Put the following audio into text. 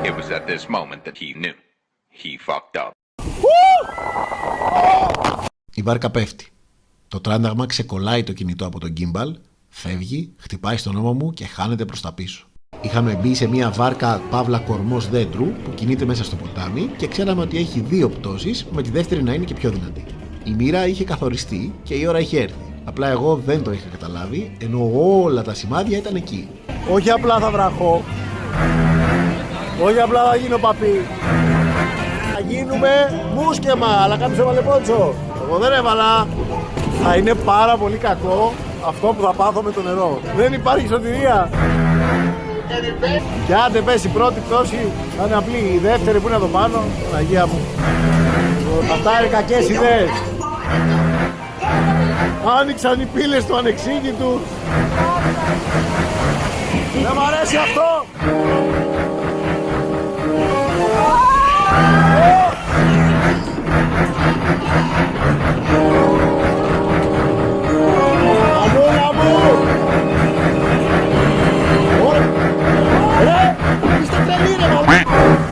It was at this moment that he knew. He fucked up. Η βάρκα πέφτει. Το τράνταγμα ξεκολλάει το κινητό από τον gimbal, φεύγει, χτυπάει στον ώμο μου και χάνεται προς τα πίσω. Είχαμε μπει σε μια βάρκα παύλα κορμός δέντρου που κινείται μέσα στο ποτάμι και ξέραμε ότι έχει 2 πτώσεις, με τη δεύτερη να είναι και πιο δυνατή. Η μοίρα είχε καθοριστεί και η ώρα είχε έρθει. Απλά εγώ δεν το είχα καταλάβει, ενώ όλα τα σημάδια ήταν εκεί. Όχι απλά θα βραχώ. Όχι απλά θα γίνω παπί. Θα γίνουμε μουσκεμα, αλλά κάποιος έβαλε πότσο. Εγώ δεν έβαλα. Θα είναι πάρα πολύ κακό αυτό που θα πάθω με το νερό. Δεν υπάρχει σωτηρία. Και άντε πέσει η πρώτη πτώση, θα είναι απλή. Η δεύτερη που είναι εδώ πάνω, Παναγία μου. Αυτά είναι κακές ιδέες. Άνοιξαν οι πύλες του ανεξήγητου. Δεν μ' αρέσει αυτό.